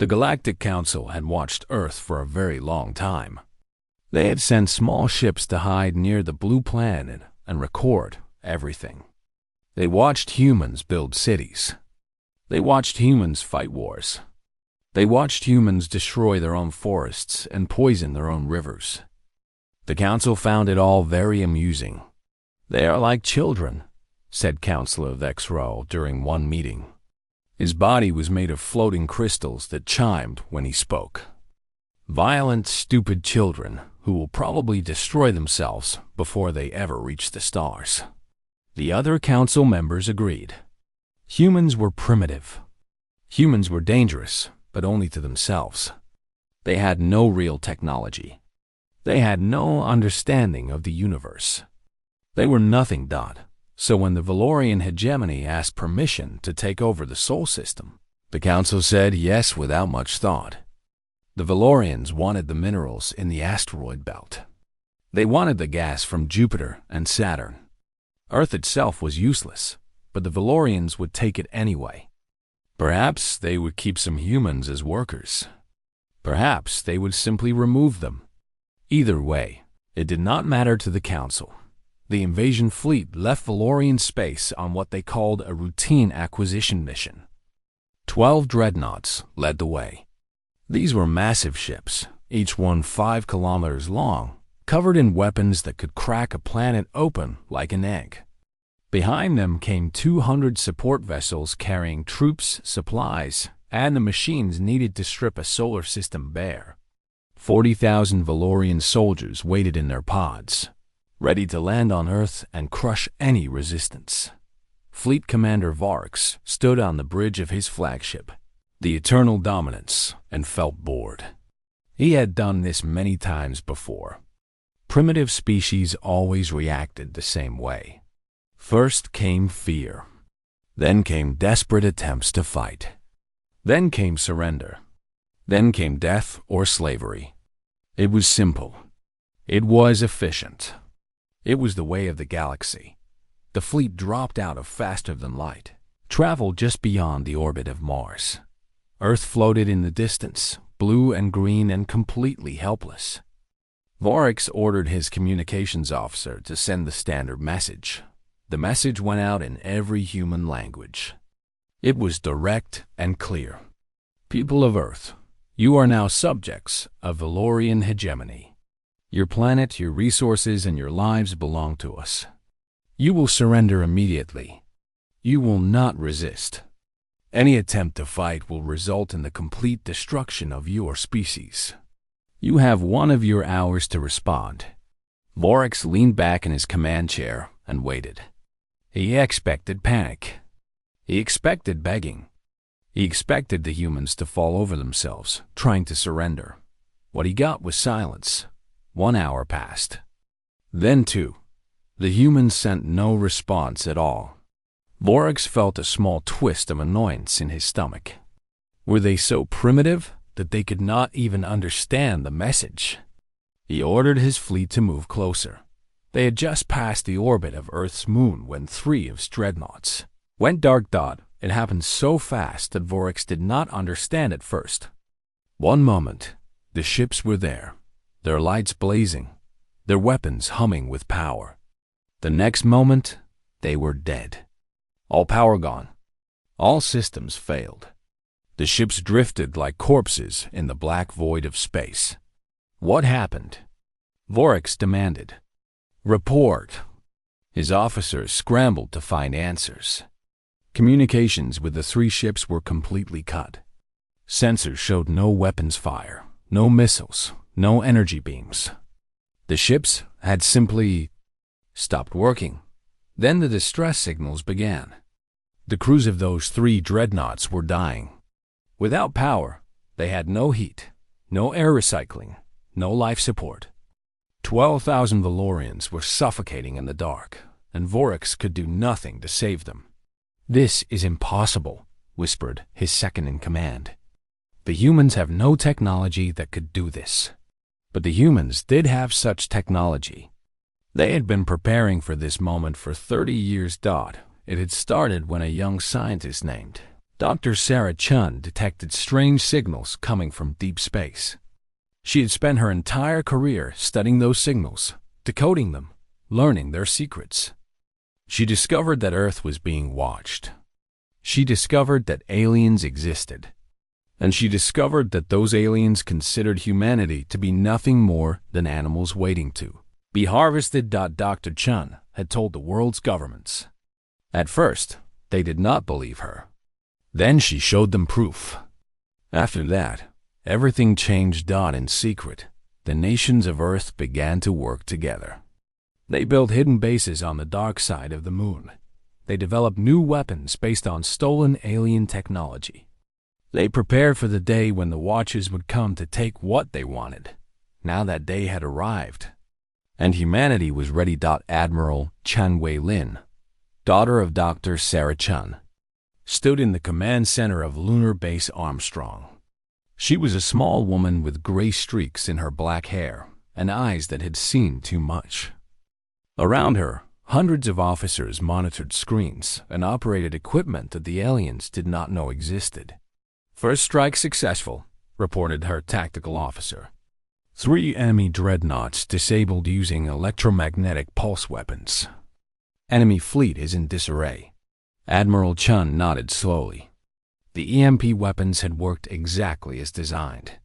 The Galactic Council had watched Earth for a very long time. They had sent small ships to hide near the blue planet and record everything. They watched humans build cities. They watched humans fight wars. They watched humans destroy their own forests and poison their own rivers. The council found it all very amusing. "They are like children," said Councillor Vexro during one meeting. His body was made of floating crystals that chimed when he spoke. "Violent, stupid children who will probably destroy themselves before they ever reach the stars." The other council members agreed. Humans were primitive. Humans were dangerous, but only to themselves. They had no real technology. They had no understanding of the universe. They were nothing. So when the Valorian hegemony asked permission to take over the Sol system, the council said yes without much thought. The Valorians wanted the minerals in the asteroid belt. They wanted the gas from Jupiter and Saturn. Earth itself was useless, but the Valorians would take it anyway. Perhaps they would keep some humans as workers. Perhaps they would simply remove them. Either way, it did not matter to the council. The invasion fleet left Valorian space on what they called a routine acquisition mission. 12 dreadnoughts led the way. These were massive ships, each one 5 kilometers long, covered in weapons that could crack a planet open like an egg. Behind them came 200 support vessels carrying troops, supplies, and the machines needed to strip a solar system bare. 40,000 Valorian soldiers waited in their pods, ready to land on Earth and crush any resistance. Fleet Commander Varx stood on the bridge of his flagship, the Eternal Dominance, and felt bored. He had done this many times before. Primitive species always reacted the same way. First came fear. Then came desperate attempts to fight. Then came surrender. Then came death or slavery. It was simple. It was efficient. It was the way of the galaxy. The fleet dropped out of faster than light, traveled just beyond the orbit of Mars. Earth floated in the distance, blue and green and completely helpless. Voryx ordered his communications officer to send the standard message. The message went out in every human language. It was direct and clear. People of Earth, you are now subjects of Valorian hegemony. Your planet, your resources, and your lives belong to us. You will surrender immediately. You will not resist. Any attempt to fight will result in the complete destruction of your species. You have 1 of your hours to respond. Voryx leaned back in his command chair and waited. He expected panic. He expected begging. He expected the humans to fall over themselves, trying to surrender. What he got was silence. 1 hour passed. Then 2. The humans sent no response at all. Voryx felt a small twist of annoyance in his stomach. Were they so primitive that they could not even understand the message? He ordered his fleet to move closer. They had just passed the orbit of Earth's moon when 3 of his dreadnoughts went dark. It happened so fast that Voryx did not understand at first. One moment, the ships were there, their lights blazing, their weapons humming with power. The next moment, they were dead. All power gone. All systems failed. The ships drifted like corpses in the black void of space. What happened? Voryx demanded. Report. His officers scrambled to find answers. Communications with the 3 ships were completely cut. Sensors showed no weapons fire, no missiles, no energy beams. The ships had simply stopped working. Then the distress signals began. The crews of those 3 dreadnoughts were dying. Without power, they had no heat, no air recycling, no life support. 12,000 Valorians were suffocating in the dark, and Voryx could do nothing to save them. This is impossible, whispered his second-in-command. The humans have no technology that could do this. But the humans did have such technology. They had been preparing for this moment for 30 years. It had started when a young scientist named Dr. Sarah Chun detected strange signals coming from deep space. She had spent her entire career studying those signals, decoding them, learning their secrets. She discovered that Earth was being watched. She discovered that aliens existed. And she discovered that those aliens considered humanity to be nothing more than animals waiting to be harvested. Dr. Chun had told the world's governments. At first, they did not believe her. Then she showed them proof. After that, everything changed. In secret, the nations of Earth began to work together. They built hidden bases on the dark side of the moon. They developed new weapons based on stolen alien technology. They prepared for the day when the Watchers would come to take what they wanted. Now that day had arrived, and humanity was ready. Admiral Chan Wei-Lin, daughter of Dr. Sarah Chun, stood in the command center of Lunar Base Armstrong. She was a small woman with gray streaks in her black hair and eyes that had seen too much. Around her, hundreds of officers monitored screens and operated equipment that the aliens did not know existed. "First strike successful," reported her tactical officer. 3 enemy dreadnoughts disabled using electromagnetic pulse weapons. Enemy fleet is in disarray. Admiral Chun nodded slowly. The EMP weapons had worked exactly as designed.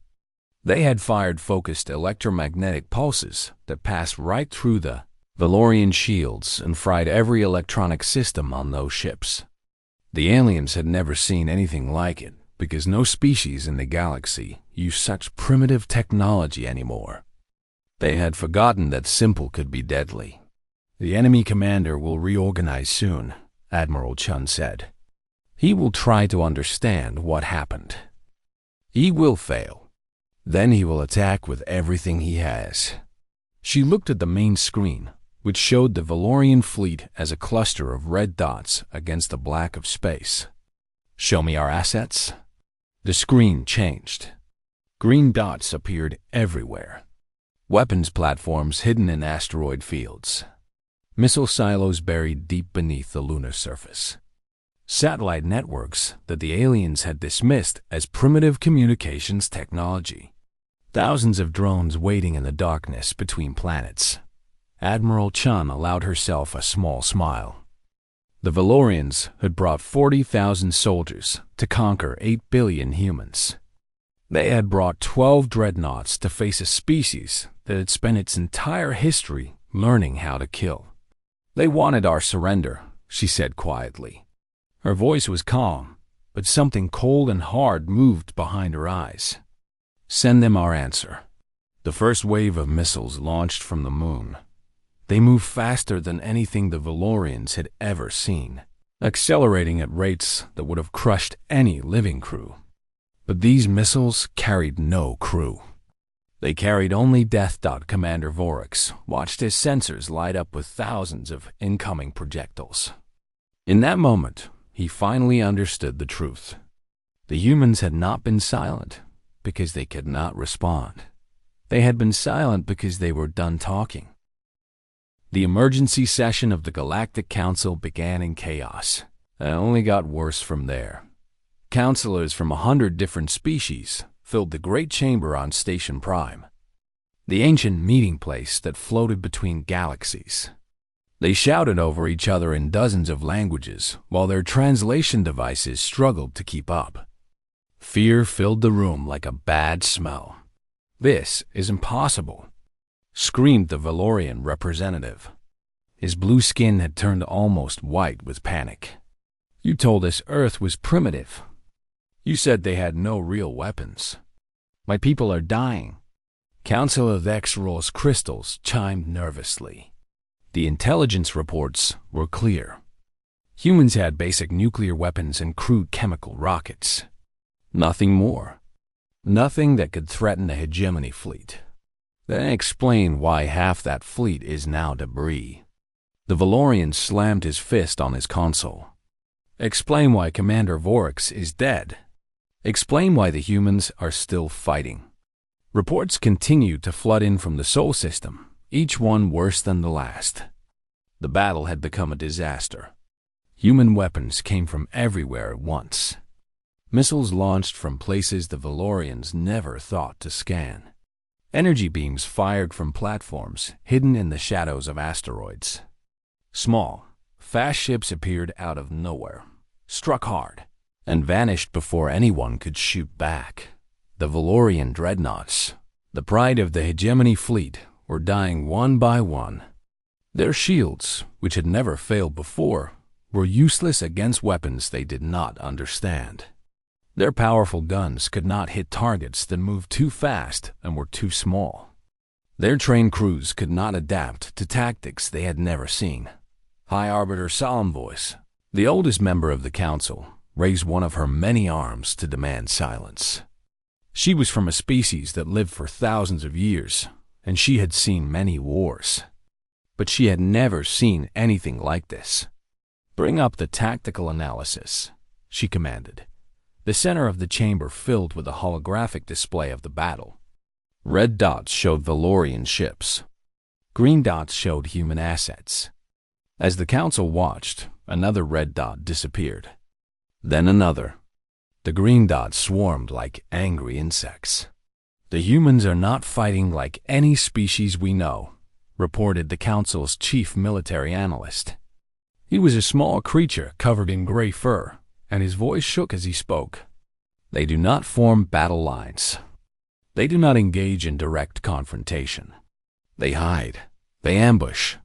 They had fired focused electromagnetic pulses that passed right through the Valorian shields and fried every electronic system on those ships. The aliens had never seen anything like it, because no species in the galaxy used such primitive technology anymore. They had forgotten that simple could be deadly. "The enemy commander will reorganize soon," Admiral Chun said. "He will try to understand what happened. He will fail. Then he will attack with everything he has." She looked at the main screen, which showed the Valorian fleet as a cluster of red dots against the black of space. "Show me our assets." The screen changed. Green dots appeared everywhere. Weapons platforms hidden in asteroid fields. Missile silos buried deep beneath the lunar surface. Satellite networks that the aliens had dismissed as primitive communications technology. Thousands of drones waiting in the darkness between planets. Admiral Chun allowed herself a small smile. The Valorians had brought 40,000 soldiers to conquer 8 billion humans. They had brought 12 dreadnoughts to face a species that had spent its entire history learning how to kill. "They wanted our surrender," she said quietly. Her voice was calm, but something cold and hard moved behind her eyes. "Send them our answer." The first wave of missiles launched from the moon. They moved faster than anything the Valorians had ever seen, accelerating at rates that would have crushed any living crew. But these missiles carried no crew. They carried only death. Commander Vorax watched his sensors light up with thousands of incoming projectiles. In that moment, he finally understood the truth. The humans had not been silent because they could not respond. They had been silent because they were done talking. The emergency session of the Galactic Council began in chaos, and only got worse from there. Counselors from 100 different species filled the great chamber on Station Prime, the ancient meeting place that floated between galaxies. They shouted over each other in dozens of languages while their translation devices struggled to keep up. Fear filled the room like a bad smell. "This is impossible," screamed the Valorian representative. His blue skin had turned almost white with panic. "You told us Earth was primitive. You said they had no real weapons. My people are dying." Councilor Vexrol's crystals chimed nervously. The intelligence reports were clear. Humans had basic nuclear weapons and crude chemical rockets. Nothing more. Nothing that could threaten the hegemony fleet. Then explain why half that fleet is now debris. The Valorian slammed his fist on his console. Explain why Commander Vorax is dead. Explain why the humans are still fighting. Reports continued to flood in from the Sol system, each one worse than the last. The battle had become a disaster. Human weapons came from everywhere at once. Missiles launched from places the Valorians never thought to scan. Energy beams fired from platforms hidden in the shadows of asteroids. Small, fast ships appeared out of nowhere, struck hard, and vanished before anyone could shoot back. The Valorian dreadnoughts, the pride of the hegemony fleet, were dying one by one. Their shields, which had never failed before, were useless against weapons they did not understand. Their powerful guns could not hit targets that moved too fast and were too small. Their trained crews could not adapt to tactics they had never seen. High Arbiter Solemn Voice, the oldest member of the council, raised one of her many arms to demand silence. She was from a species that lived for thousands of years, and she had seen many wars. But she had never seen anything like this. "Bring up the tactical analysis," she commanded. The center of the chamber filled with a holographic display of the battle. Red dots showed Valorian ships. Green dots showed human assets. As the council watched, another red dot disappeared. Then another. The green dots swarmed like angry insects. "The humans are not fighting like any species we know," reported the council's chief military analyst. He was a small creature covered in gray fur, and his voice shook as he spoke. "They do not form battle lines. They do not engage in direct confrontation. They hide. They ambush.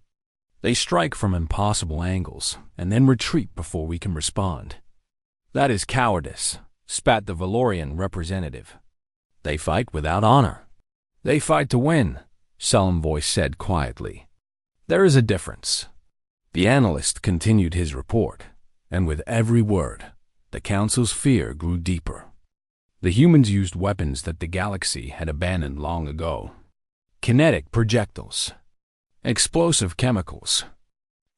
They strike from impossible angles and then retreat before we can respond." "That is cowardice," spat the Valorian representative. "They fight without honor. They fight to win," Solemn Voice said quietly. "There is a difference." The analyst continued his report, and with every word, the council's fear grew deeper. The humans used weapons that the galaxy had abandoned long ago. Kinetic projectiles, explosive chemicals,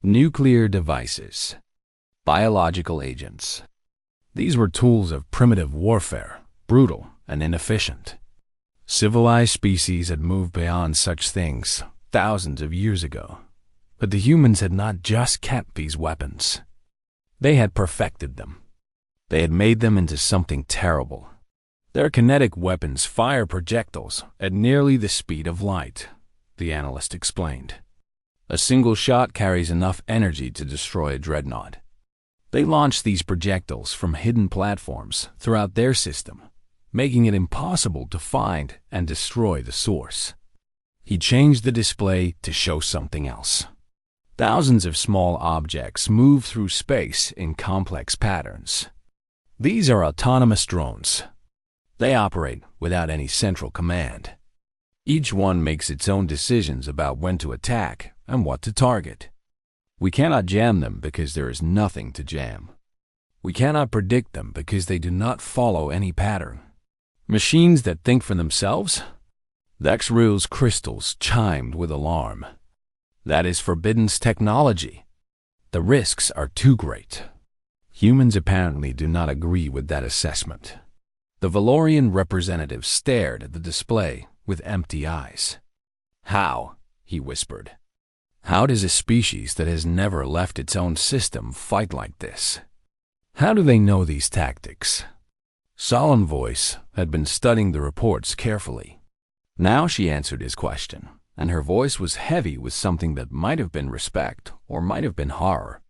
nuclear devices, biological agents. These were tools of primitive warfare, brutal and inefficient. Civilized species had moved beyond such things thousands of years ago. But the humans had not just kept these weapons. They had perfected them. They had made them into something terrible. Their kinetic weapons fire projectiles at nearly the speed of light, the analyst explained. A single shot carries enough energy to destroy a dreadnought. They launch these projectiles from hidden platforms throughout their system, making it impossible to find and destroy the source. He changed the display to show something else. Thousands of small objects move through space in complex patterns. These are autonomous drones. They operate without any central command. Each one makes its own decisions about when to attack and what to target. We cannot jam them because there is nothing to jam. We cannot predict them because they do not follow any pattern. Machines that think for themselves? Xreal's crystals chimed with alarm. That is forbidden's technology. The risks are too great. Humans apparently do not agree with that assessment. The Valorian representative stared at the display with empty eyes. "How?" he whispered. "How does a species that has never left its own system fight like this? How do they know these tactics?" Solemn Voice had been studying the reports carefully. Now she answered his question, and her voice was heavy with something that might have been respect or might have been horror.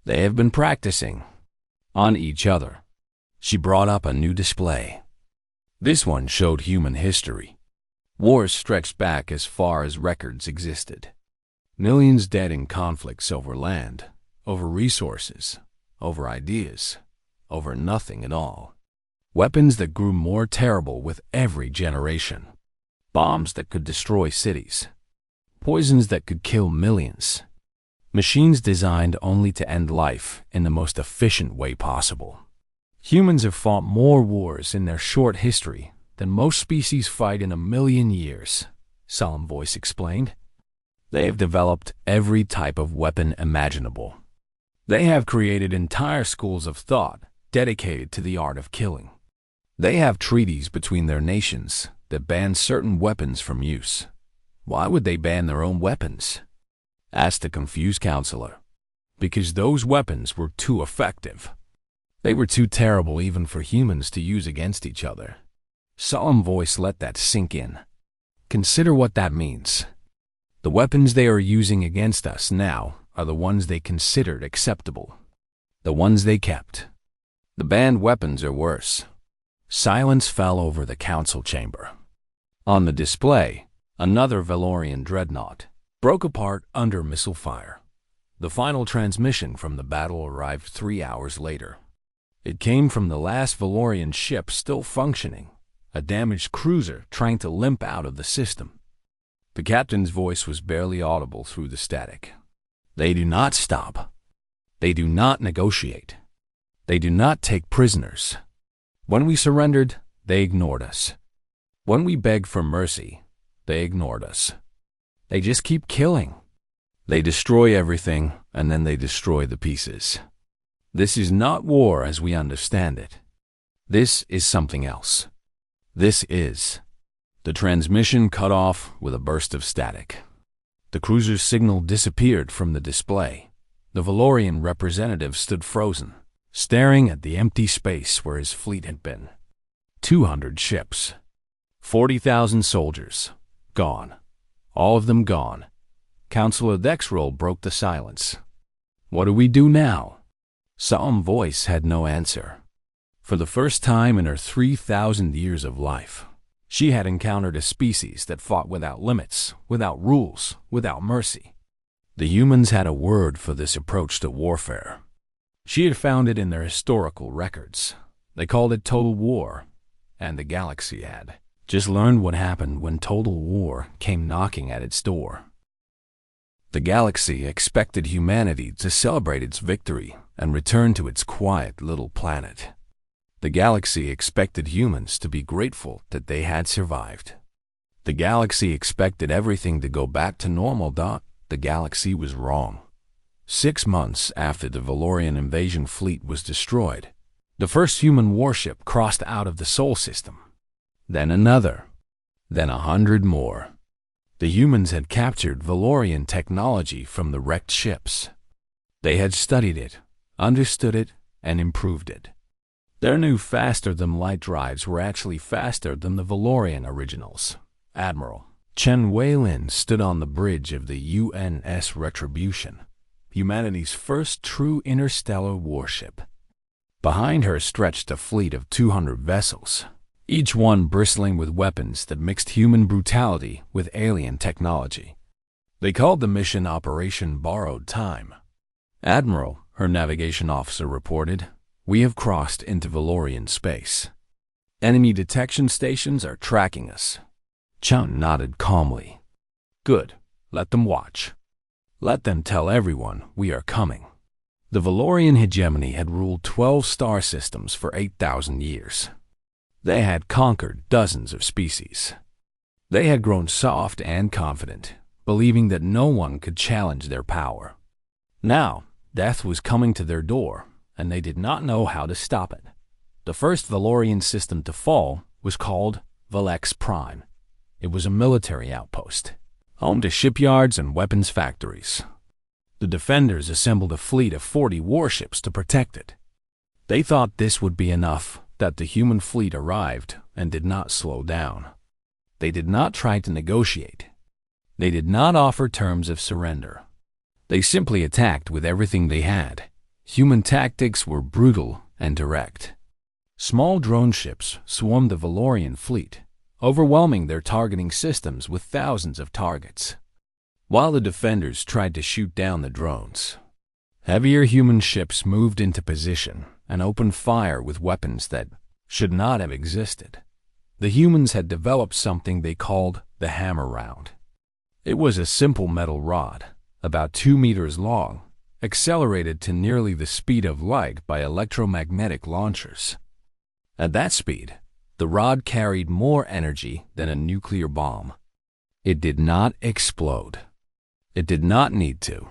"They have been practicing on each other." She brought up a new display. This one showed human history. Wars stretched back as far as records existed. Millions dead in conflicts over land, over resources, over ideas, over nothing at all. Weapons that grew more terrible with every generation. Bombs that could destroy cities. Poisons that could kill millions. Machines designed only to end life in the most efficient way possible. Humans have fought more wars in their short history than most species fight in 1,000,000 years, Solemn Voice explained. They have developed every type of weapon imaginable. They have created entire schools of thought dedicated to the art of killing. They have treaties between their nations that ban certain weapons from use. Why would they ban their own weapons? Asked the confused counselor. Because those weapons were too effective. They were too terrible even for humans to use against each other. Solemn voice let that sink in. Consider what that means. The weapons they are using against us now are the ones they considered acceptable. The ones they kept. The banned weapons are worse. Silence fell over the council chamber. On the display, another Valorian dreadnought broke apart under missile fire. The final transmission from the battle arrived 3 hours later. It came from the last Valorian ship still functioning, a damaged cruiser trying to limp out of the system. The captain's voice was barely audible through the static. They do not stop. They do not negotiate. They do not take prisoners. When we surrendered, they ignored us. When we begged for mercy, they ignored us. They just keep killing. They destroy everything, and then they destroy the pieces. This is not war as we understand it. This is something else. This is. The transmission cut off with a burst of static. The cruiser's signal disappeared from the display. The Valorian representative stood frozen, staring at the empty space where his fleet had been. 200 ships. 40,000 soldiers. Gone. All of them gone. Councilor Dexroll broke the silence. What do we do now? Solemn voice had no answer. For the first time in her 3,000 years of life, she had encountered a species that fought without limits, without rules, without mercy. The humans had a word for this approach to warfare. She had found it in their historical records. They called it total war, and the galaxy had just learned what happened when total war came knocking at its door. The galaxy expected humanity to celebrate its victory and return to its quiet little planet. The galaxy expected humans to be grateful that they had survived. The galaxy expected everything to go back to normal. The galaxy was wrong. 6 months after the Valorian invasion fleet was destroyed, the first human warship crossed out of the Sol system. Then another. Then 100 more. The humans had captured Valorian technology from the wrecked ships. They had studied it, understood it, and improved it. Their new faster-than-light drives were actually faster than the Valorian originals. Admiral Chen Weilin stood on the bridge of the UNS Retribution, humanity's first true interstellar warship. Behind her stretched a fleet of 200 vessels, each one bristling with weapons that mixed human brutality with alien technology. They called the mission Operation Borrowed Time. Admiral, her navigation officer reported, "We have crossed into Valorian space. Enemy detection stations are tracking us." Chen nodded calmly. "Good. Let them watch. Let them tell everyone we are coming." The Valorian hegemony had ruled 12 star systems for 8,000 years. They had conquered dozens of species. They had grown soft and confident, believing that no one could challenge their power. Now, death was coming to their door, and they did not know how to stop it. The first Valorian system to fall was called Valex Prime. It was a military outpost, home to shipyards and weapons factories. The defenders assembled a fleet of 40 warships to protect it. They thought this would be enough, that the human fleet arrived and did not slow down. They did not try to negotiate. They did not offer terms of surrender. They simply attacked with everything they had. Human tactics were brutal and direct. Small drone ships swarmed the Valorian fleet, overwhelming their targeting systems with thousands of targets. While the defenders tried to shoot down the drones, heavier human ships moved into position and opened fire with weapons that should not have existed. The humans had developed something they called the hammer round. It was a simple metal rod, about 2 meters long, accelerated to nearly the speed of light by electromagnetic launchers. At that speed, the rod carried more energy than a nuclear bomb. It did not explode. It did not need to.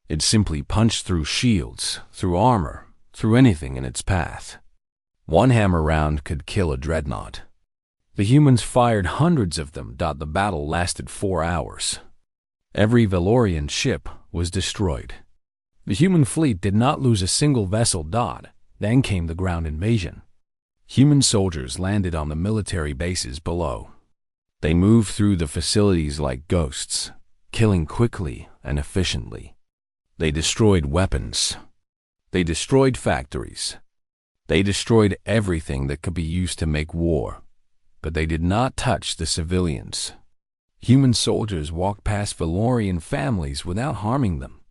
It simply punched through shields, through armor, through anything in its path. One hammer round could kill a dreadnought. The humans fired hundreds of them. The battle lasted 4 hours. Every Valorian ship was destroyed. The human fleet did not lose a single vessel. Then came the ground invasion. Human soldiers landed on the military bases below. They moved through the facilities like ghosts, killing quickly and efficiently. They destroyed weapons. They destroyed factories. They destroyed everything that could be used to make war, but they did not touch the civilians. Human soldiers walked past Valorian families without harming them.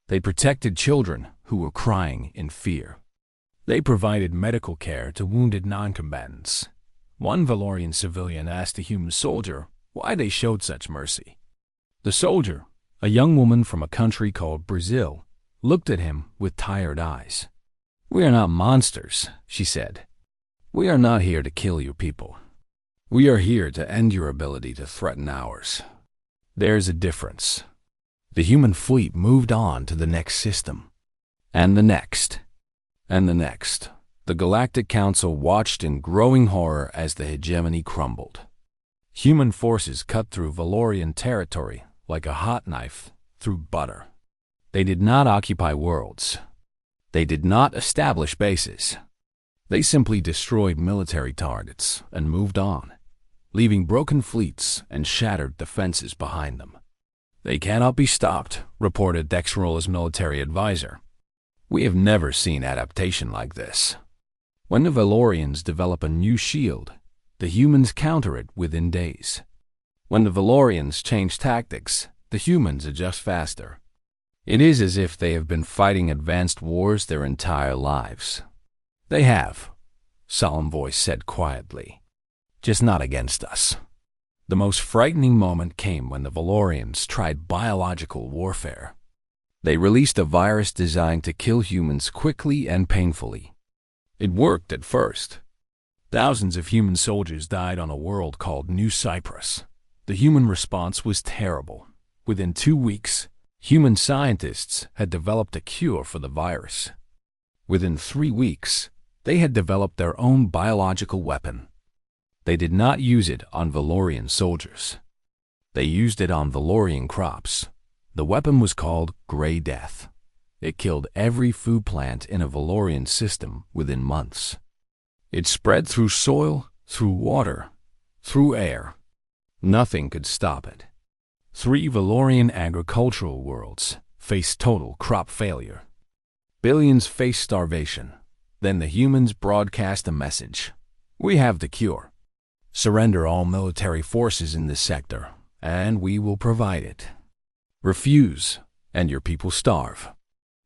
They protected children who were crying in fear. They provided medical care to wounded non-combatants. One Valorian civilian asked a human soldier why they showed such mercy. The soldier, a young woman from a country called Brazil, looked at him with tired eyes. "We are not monsters," she said. "We are not here to kill your people. We are here to end your ability to threaten ours." There's a difference. The human fleet moved on to the next system. And the next. And the next. The Galactic Council watched in growing horror as the hegemony crumbled. Human forces cut through Valorian territory like a hot knife through butter. They did not occupy worlds. They did not establish bases. They simply destroyed military targets and moved on, leaving broken fleets and shattered defenses behind them. "They cannot be stopped," reported Dexrola's military advisor. "We have never seen adaptation like this. When the Valorians develop a new shield, the humans counter it within days. When the Valorians change tactics, the humans adjust faster. It is as if they have been fighting advanced wars their entire lives." "They have," solemn voice said quietly. "Just not against us." The most frightening moment came when the Valorians tried biological warfare. They released a virus designed to kill humans quickly and painfully. It worked at first. Thousands of human soldiers died on a world called New Cyprus. The human response was terrible. Within 2 weeks, human scientists had developed a cure for the virus. Within 3 weeks, they had developed their own biological weapon. They did not use it on Valorian soldiers. They used it on Valorian crops. The weapon was called Grey Death. It killed every food plant in a Valorian system within months. It spread through soil, through water, through air. Nothing could stop it. 3 Valorian agricultural worlds faced total crop failure. Billions faced starvation. Then the humans broadcast a message. "We have the cure. Surrender all military forces in this sector, and we will provide it. Refuse, and your people starve."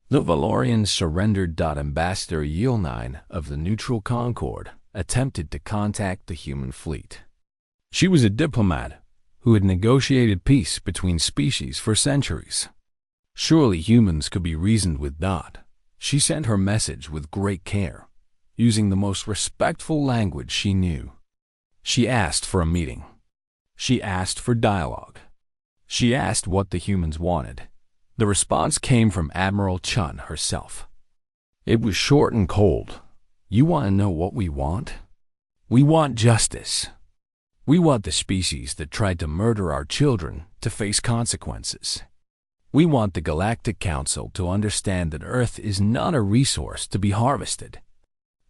The Valorians surrendered. Ambassador Yilnine of the Neutral Concord attempted to contact the human fleet. She was a diplomat who had negotiated peace between species for centuries. Surely humans could be reasoned with. She sent her message with great care, using the most respectful language she knew. She asked for a meeting. She asked for dialogue. She asked what the humans wanted. The response came from Admiral Chun herself. It was short and cold. "You want to know what we want? We want justice. We want the species that tried to murder our children to face consequences. We want the Galactic Council to understand that Earth is not a resource to be harvested.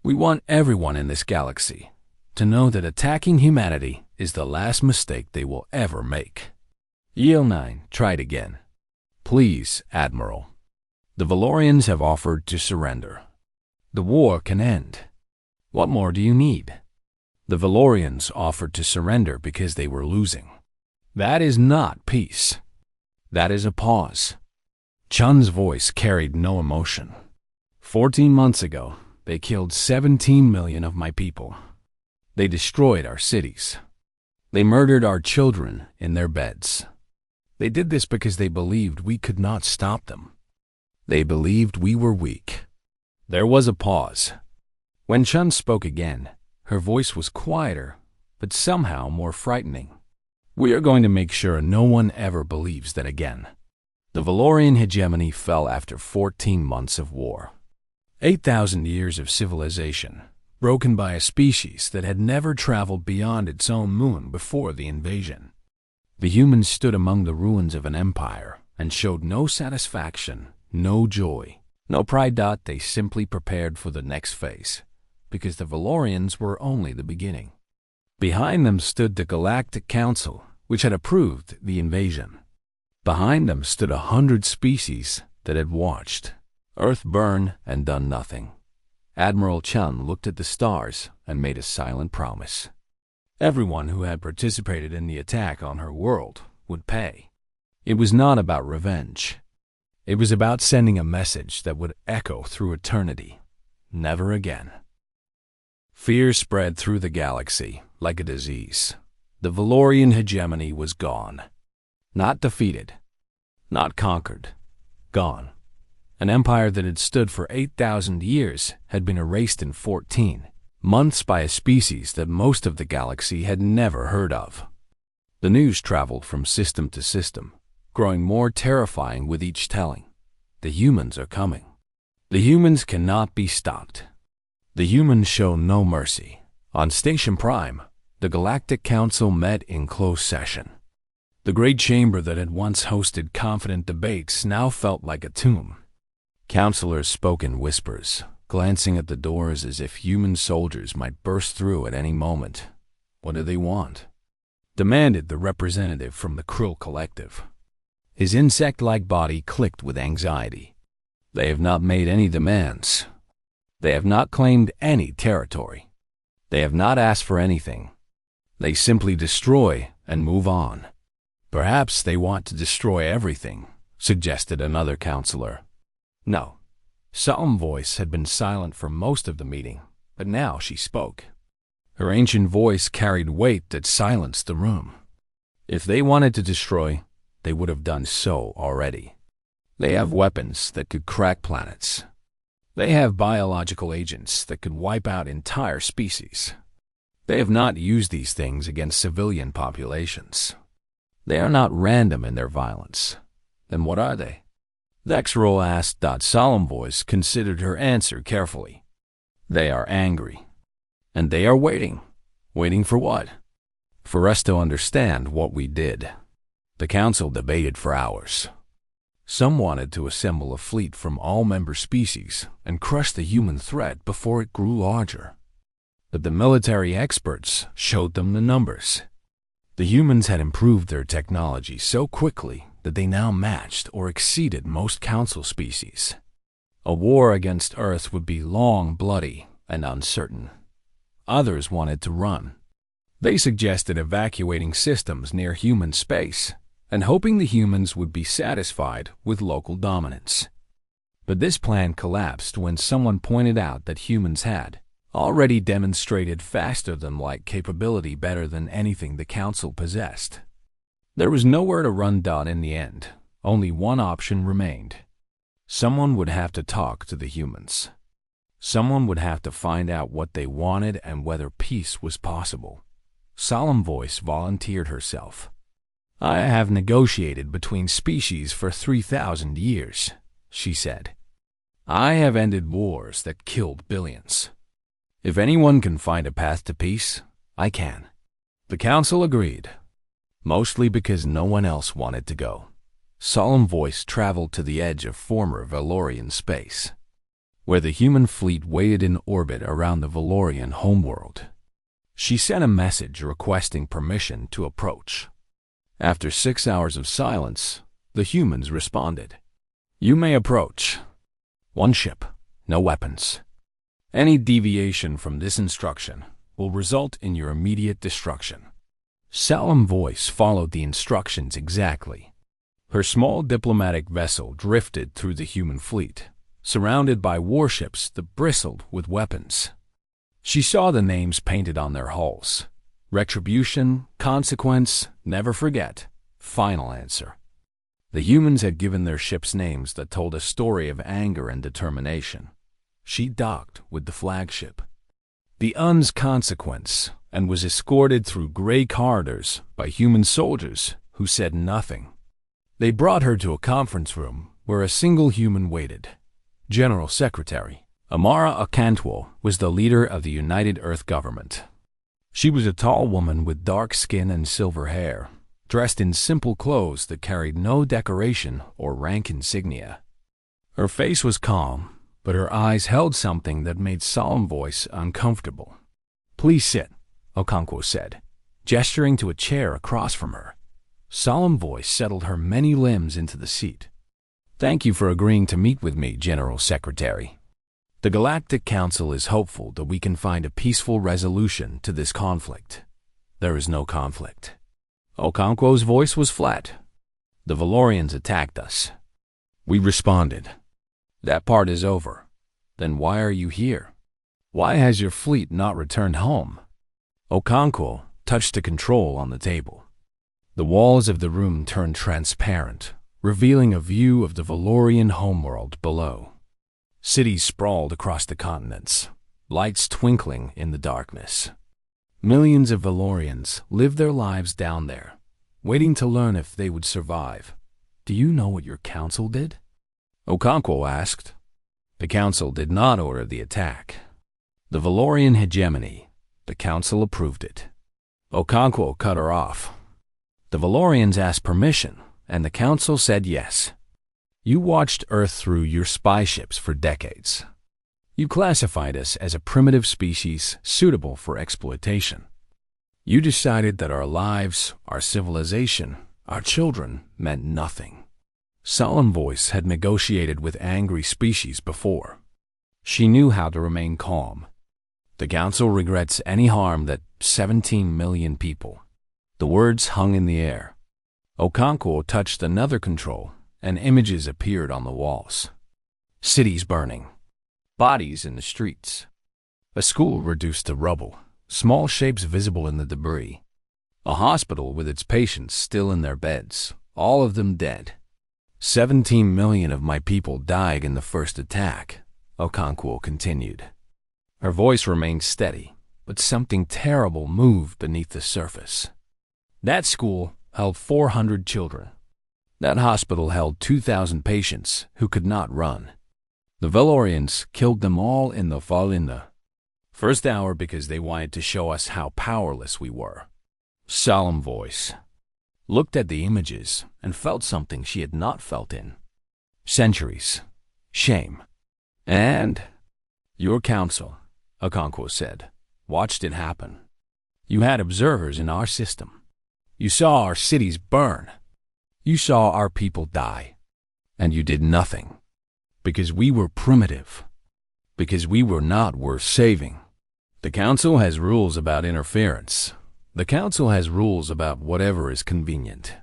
We want everyone in this galaxy to know that attacking humanity is the last mistake they will ever make." Yilnine tried again. "Please, Admiral. The Valorians have offered to surrender. The war can end. What more do you need?" The Valorians offered to surrender because they were losing. That is not peace. That is a pause. Chun's voice carried no emotion. 14 months ago, they killed 17 million of my people. They destroyed our cities. They murdered our children in their beds. They did this because they believed we could not stop them. They believed we were weak. There was a pause. When Chun spoke again, her voice was quieter, but somehow more frightening. "We are going to make sure no one ever believes that again." The Valorian hegemony fell after 14 months of war. 8,000 years of civilization, broken by a species that had never traveled beyond its own moon before the invasion. The humans stood among the ruins of an empire and showed no satisfaction, no joy, No pride. They simply prepared for the next phase, because the Valorians were only the beginning. Behind them stood the Galactic Council, which had approved the invasion. Behind them stood 100 species that had watched Earth burn and done nothing. Admiral Chun looked at the stars and made a silent promise. Everyone who had participated in the attack on her world would pay. It was not about revenge. It was about sending a message that would echo through eternity. Never again. Fear spread through the galaxy like a disease. The Valorian hegemony was gone. Not defeated. Not conquered. Gone. An empire that had stood for 8,000 years had been erased in 14 months by a species that most of the galaxy had never heard of. The news traveled from system to system, growing more terrifying with each telling. The humans are coming. The humans cannot be stopped. The humans show no mercy. On Station Prime, the Galactic Council met in closed session. The great chamber that had once hosted confident debates now felt like a tomb. Counselors spoke in whispers, glancing at the doors as if human soldiers might burst through at any moment. What do they want? Demanded the representative from the Krill Collective. His insect-like body clicked with anxiety. They have not made any demands. They have not claimed any territory. They have not asked for anything. They simply destroy and move on. Perhaps they want to destroy everything, suggested another counselor. No. Solemn Voice had been silent for most of the meeting, but now she spoke. Her ancient voice carried weight that silenced the room. If they wanted to destroy, they would have done so already. They have weapons that could crack planets. They have biological agents that could wipe out entire species. They have not used these things against civilian populations. They are not random in their violence. Then what are they? Dexroll asked. Solemn Voice considered her answer carefully. They are angry. And they are waiting. Waiting for what? For us to understand what we did. The council debated for hours. Some wanted to assemble a fleet from all member species and crush the human threat before it grew larger. But the military experts showed them the numbers. The humans had improved their technology so quickly that they now matched or exceeded most council species. A war against Earth would be long, bloody, and uncertain. Others wanted to run. They suggested evacuating systems near human space and hoping the humans would be satisfied with local dominance. But this plan collapsed when someone pointed out that humans had already demonstrated faster-than-light capability better than anything the Council possessed. There was nowhere to run. In the end, only one option remained. Someone would have to talk to the humans. Someone would have to find out what they wanted and whether peace was possible. Solemn Voice volunteered herself. I have negotiated between species for 3,000 years, she said. I have ended wars that killed billions. If anyone can find a path to peace, I can. The council agreed, mostly because no one else wanted to go. Solemn Voice traveled to the edge of former Valorian space, where the human fleet waited in orbit around the Valorian homeworld. She sent a message requesting permission to approach. After 6 hours of silence, the humans responded. You may approach. One ship, no weapons. Any deviation from this instruction will result in your immediate destruction. Solemn Voice followed the instructions exactly. Her small diplomatic vessel drifted through the human fleet, surrounded by warships that bristled with weapons. She saw the names painted on their hulls. Retribution, consequence, never forget, final answer. The humans had given their ships names that told a story of anger and determination. She docked with the flagship, the UN's consequence, and was escorted through gray corridors by human soldiers who said nothing. They brought her to a conference room where a single human waited. General Secretary Amara Akantwo was the leader of the United Earth government. She was a tall woman with dark skin and silver hair, dressed in simple clothes that carried no decoration or rank insignia. Her face was calm, but her eyes held something that made Solemn Voice uncomfortable. "Please sit," Okonkwo said, gesturing to a chair across from her. Solemn Voice settled her many limbs into the seat. "Thank you for agreeing to meet with me, General Secretary. The Galactic Council is hopeful that we can find a peaceful resolution to this conflict." "There is no conflict." Okonkwo's voice was flat. "The Valorians attacked us. We responded. That part is over. Then why are you here? Why has your fleet not returned home?" Okonkwo touched a control on the table. The walls of the room turned transparent, revealing a view of the Valorian homeworld below. Cities sprawled across the continents, lights twinkling in the darkness. Millions of Valorians lived their lives down there, waiting to learn if they would survive. "Do you know what your council did?" Okonkwo asked. The council did not order the attack. The Valorian hegemony, the council approved it. Okonkwo cut her off. "The Valorians asked permission, and the council said yes. You watched Earth through your spy ships for decades. You classified us as a primitive species suitable for exploitation. You decided that our lives, our civilization, our children meant nothing." Solemn Voice had negotiated with angry species before. She knew how to remain calm. "The Council regrets any harm that 17 million people." The words hung in the air. Okonkwo touched another control, and images appeared on the walls. Cities burning. Bodies in the streets. A school reduced to rubble, small shapes visible in the debris. A hospital with its patients still in their beds, all of them dead. 17 million of my people died in the first attack, Okonkwo continued. Her voice remained steady, but something terrible moved beneath the surface. That school held 400 children. That hospital held 2,000 patients who could not run. The Valorians killed them all in the fall in the first hour because they wanted to show us how powerless we were. Solemn Voice looked at the images and felt something she had not felt in centuries. Shame. "And your council," Okonkwo said, "watched it happen. You had observers in our system. You saw our cities burn. You saw our people die. And you did nothing. Because we were primitive. Because we were not worth saving. The council has rules about interference. The council has rules about whatever is convenient."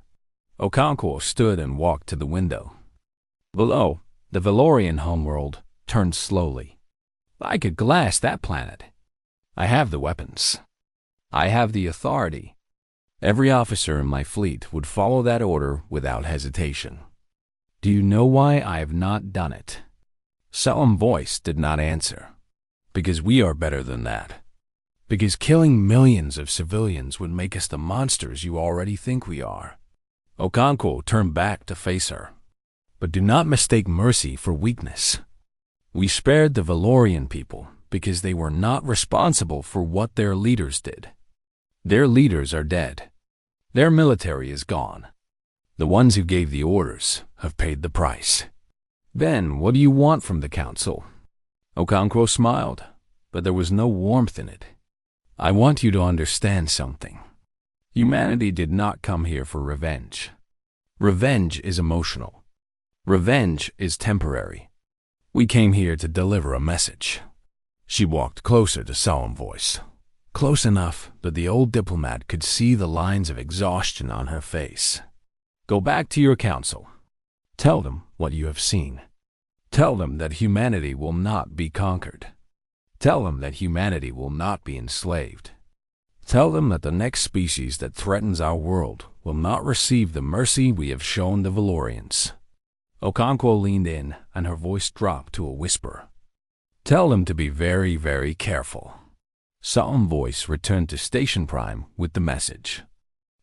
Okonkwo stood and walked to the window. Below, the Valorian homeworld turned slowly. "I could glass that planet. I have the weapons. I have the authority. Every officer in my fleet would follow that order without hesitation. Do you know why I have not done it?" Solemn Voice did not answer. "Because we are better than that. Because killing millions of civilians would make us the monsters you already think we are." Okonkwo turned back to face her. "But do not mistake mercy for weakness. We spared the Valorian people because they were not responsible for what their leaders did. Their leaders are dead. Their military is gone. The ones who gave the orders have paid the price. Then what do you want from the council?" Okonkwo smiled, but there was no warmth in it. "I want you to understand something. Humanity did not come here for revenge. Revenge is emotional. Revenge is temporary. We came here to deliver a message." She walked closer to Solemn Voice, close enough that the old diplomat could see the lines of exhaustion on her face. "Go back to your council. Tell them what you have seen. Tell them that humanity will not be conquered. Tell them that humanity will not be enslaved. Tell them that the next species that threatens our world will not receive the mercy we have shown the Valorians." Okonkwo leaned in, and her voice dropped to a whisper. "Tell them to be very, very careful." Solemn Voice returned to Station Prime with the message.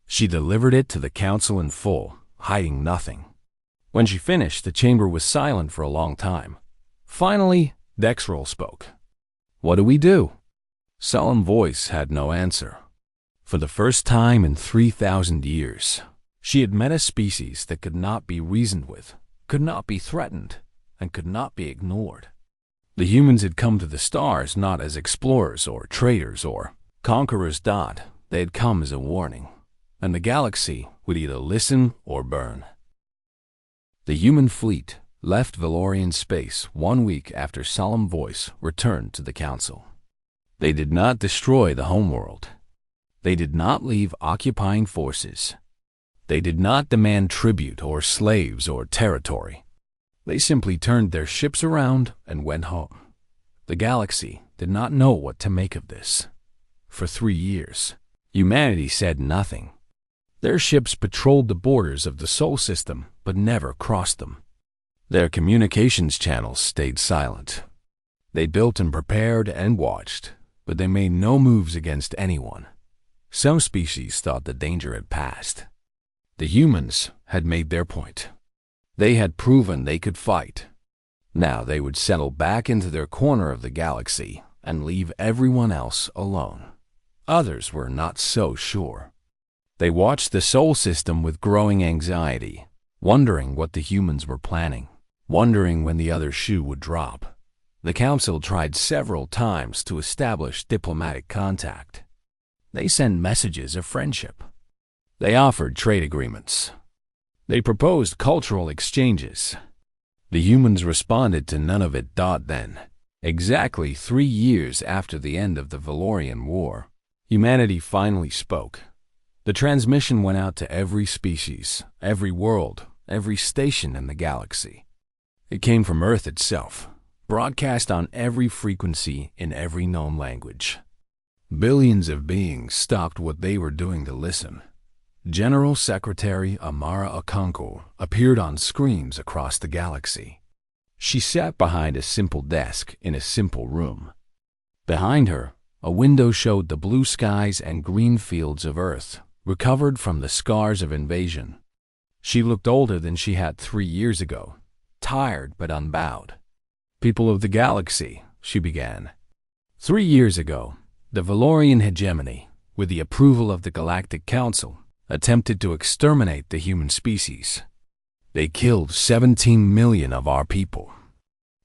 She delivered it to the council in full, hiding nothing. When she finished, the chamber was silent for a long time. Finally, Dexroll spoke. "What do we do?" Solemn Voice had no answer. For the first time in 3,000 years, she had met a species that could not be reasoned with, could not be threatened, and could not be ignored. The humans had come to the stars not as explorers or traders or conquerors. They had come as a warning, and the galaxy would either listen or burn. The human fleet left Valorian space 1 week after Solemn Voice returned to the Council. They did not destroy the homeworld. They did not leave occupying forces. They did not demand tribute or slaves or territory. They simply turned their ships around and went home. The galaxy did not know what to make of this. For 3 years, humanity said nothing. Their ships patrolled the borders of the Sol system but never crossed them. Their communications channels stayed silent. They built and prepared and watched, but they made no moves against anyone. Some species thought the danger had passed. The humans had made their point. They had proven they could fight. Now they would settle back into their corner of the galaxy and leave everyone else alone. Others were not so sure. They watched the Sol system with growing anxiety, wondering what the humans were planning, wondering when the other shoe would drop. The Council tried several times to establish diplomatic contact. They sent messages of friendship. They offered trade agreements. They proposed cultural exchanges. The humans responded to none of it. Then, exactly 3 years after the end of the Valorian War, humanity finally spoke. The transmission went out to every species, every world, every station in the galaxy. It came from Earth itself, broadcast on every frequency in every known language. Billions of beings stopped what they were doing to listen. General Secretary Amara Okonkwo appeared on screens across the galaxy. She sat behind a simple desk in a simple room. Behind her, a window showed the blue skies and green fields of Earth, recovered from the scars of invasion. She looked older than she had 3 years ago, tired but unbowed. "People of the galaxy," she began. 3 years ago, the Valorian hegemony, with the approval of the Galactic Council, attempted to exterminate the human species. They killed 17 million of our people.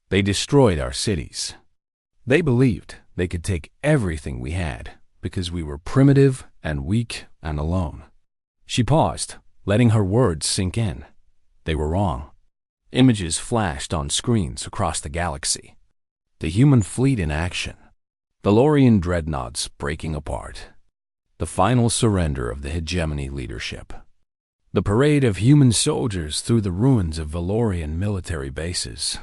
They destroyed our cities. They believed they could take everything we had because we were primitive and weak and alone. She paused, letting her words sink in. They were wrong. Images flashed on screens across the galaxy. The human fleet in action. Valorian dreadnoughts breaking apart. The final surrender of the hegemony leadership. The parade of human soldiers through the ruins of Valorian military bases.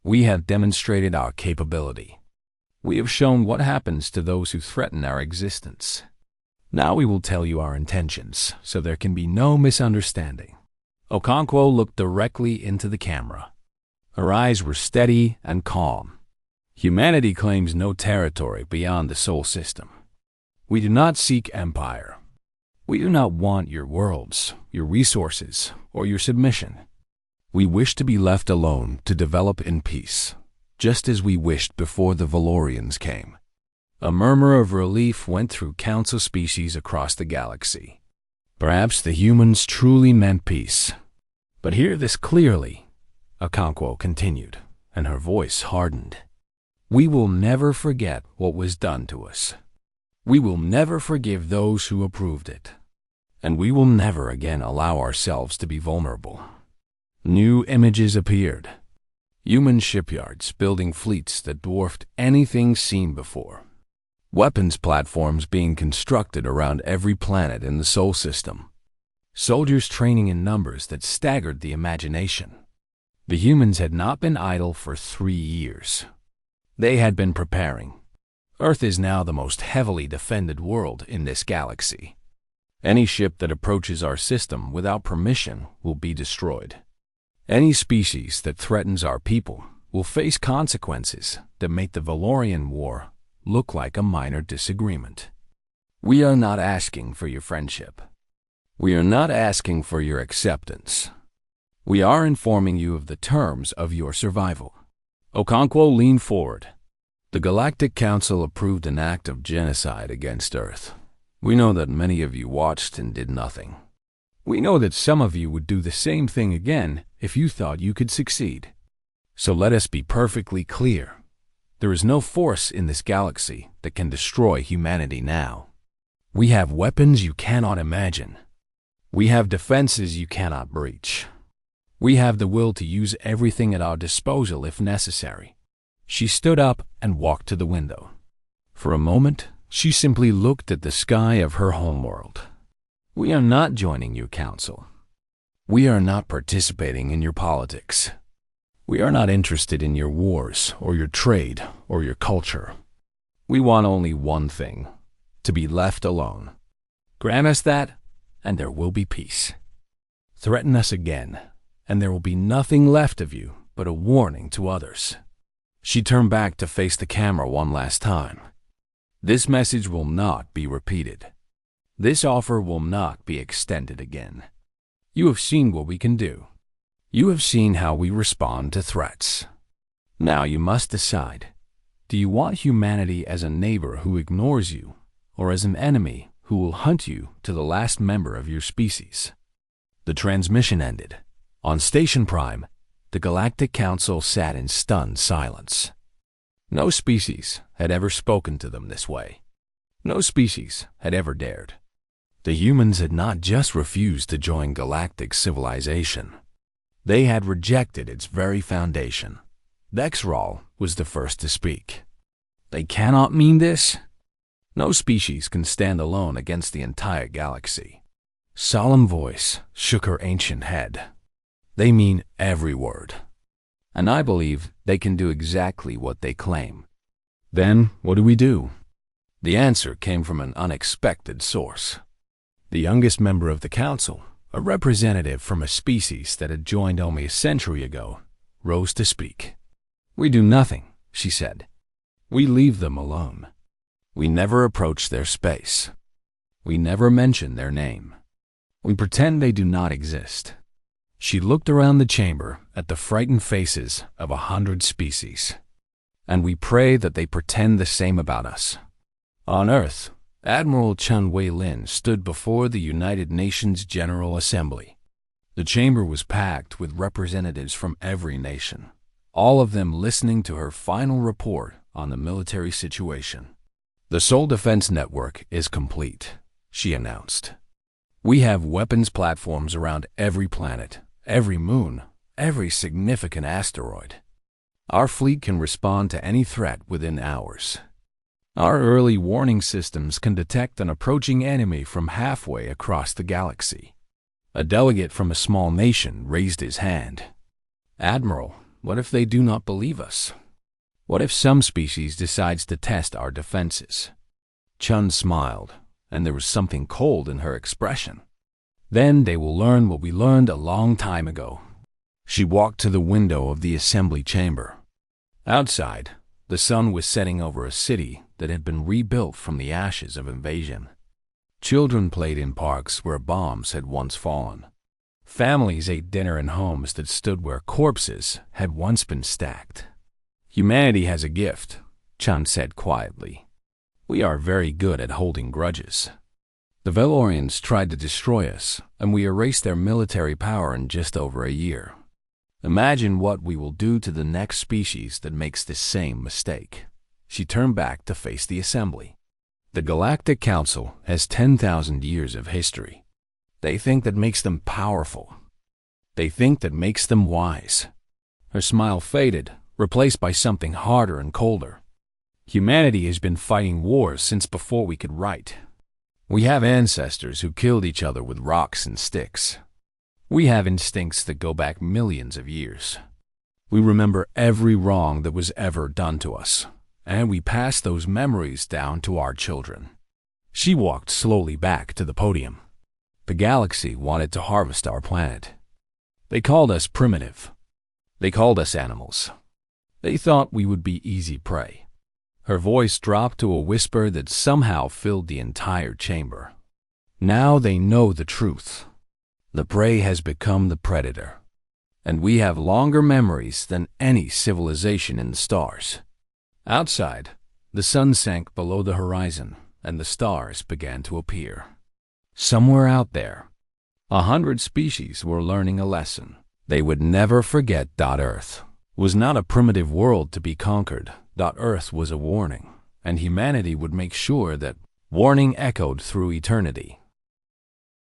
We have demonstrated our capability. We have shown what happens to those who threaten our existence. Now we will tell you our intentions, so there can be no misunderstanding. Okonkwo looked directly into the camera. Her eyes were steady and calm. Humanity claims no territory beyond the Sol system. We do not seek empire. We do not want your worlds, your resources, or your submission. We wish to be left alone to develop in peace, just as we wished before the Valorians came. A murmur of relief went through council species across the galaxy. Perhaps the humans truly meant peace. But hear this clearly, Okonkwo continued, and her voice hardened. We will never forget what was done to us. We will never forgive those who approved it. And we will never again allow ourselves to be vulnerable. New images appeared. Human shipyards building fleets that dwarfed anything seen before. Weapons platforms being constructed around every planet in the Sol system. Soldiers training in numbers that staggered the imagination. The humans had not been idle for 3 years. They had been preparing. Earth is now the most heavily defended world in this galaxy. Any ship that approaches our system without permission will be destroyed. Any species that threatens our people will face consequences that make the Valorian War look like a minor disagreement. We are not asking for your friendship. We are not asking for your acceptance. We are informing you of the terms of your survival. Okonkwo leaned forward. The Galactic Council approved an act of genocide against Earth. We know that many of you watched and did nothing. We know that some of you would do the same thing again if you thought you could succeed. So let us be perfectly clear. There is no force in this galaxy that can destroy humanity now. We have weapons you cannot imagine. We have defenses you cannot breach. We have the will to use everything at our disposal if necessary. She stood up and walked to the window. For a moment, she simply looked at the sky of her homeworld. We are not joining your council. We are not participating in your politics. We are not interested in your wars or your trade or your culture. We want only one thing, to be left alone. Grant us that, and there will be peace. Threaten us again, and there will be nothing left of you but a warning to others. She turned back to face the camera one last time. This message will not be repeated. This offer will not be extended again. You have seen what we can do. You have seen how we respond to threats. Now you must decide. Do you want humanity as a neighbor who ignores you, or as an enemy who will hunt you to the last member of your species? The transmission ended. On Station Prime, the Galactic Council sat in stunned silence. No species had ever spoken to them this way. No species had ever dared. The humans had not just refused to join galactic civilization. They had rejected its very foundation. Dexral was the first to speak. They cannot mean this. No species can stand alone against the entire galaxy. Solemn voice shook her ancient head. They mean every word. And I believe they can do exactly what they claim. Then what do we do? The answer came from an unexpected source. The youngest member of the council, a representative from a species that had joined only a century ago, rose to speak. We do nothing, she said. We leave them alone. We never approach their space. We never mention their name. We pretend they do not exist. She looked around the chamber at the frightened faces of 100 species. And we pray that they pretend the same about us. On Earth, Admiral Chun Wei-Lin stood before the United Nations General Assembly. The chamber was packed with representatives from every nation, all of them listening to her final report on the military situation. The Soul Defense Network is complete, she announced. We have weapons platforms around every planet, every moon, every significant asteroid. Our fleet can respond to any threat within hours. Our early warning systems can detect an approaching enemy from halfway across the galaxy. A delegate from a small nation raised his hand. Admiral, what if they do not believe us? What if some species decides to test our defenses? Chun smiled, and there was something cold in her expression. Then they will learn what we learned a long time ago. She walked to the window of the assembly chamber. Outside, the sun was setting over a city that had been rebuilt from the ashes of invasion. Children played in parks where bombs had once fallen. Families ate dinner in homes that stood where corpses had once been stacked. Humanity has a gift, Chun said quietly. We are very good at holding grudges. The Velorians tried to destroy us, and we erased their military power in just over a year. Imagine what we will do to the next species that makes the same mistake. She turned back to face the assembly. The Galactic Council has 10,000 years of history. They think that makes them powerful. They think that makes them wise. Her smile faded, replaced by something harder and colder. Humanity has been fighting wars since before we could write. We have ancestors who killed each other with rocks and sticks. We have instincts that go back millions of years. We remember every wrong that was ever done to us, and we pass those memories down to our children. She walked slowly back to the podium. The galaxy wanted to harvest our planet. They called us primitive. They called us animals. They thought we would be easy prey. Her voice dropped to a whisper that somehow filled the entire chamber. Now they know the truth. The prey has become the predator, and we have longer memories than any civilization in the stars. Outside, the sun sank below the horizon, and the stars began to appear. Somewhere out there, 100 species were learning a lesson. They would never forget Earth. was not a primitive world to be conquered. Earth was a warning, and humanity would make sure that warning echoed through eternity.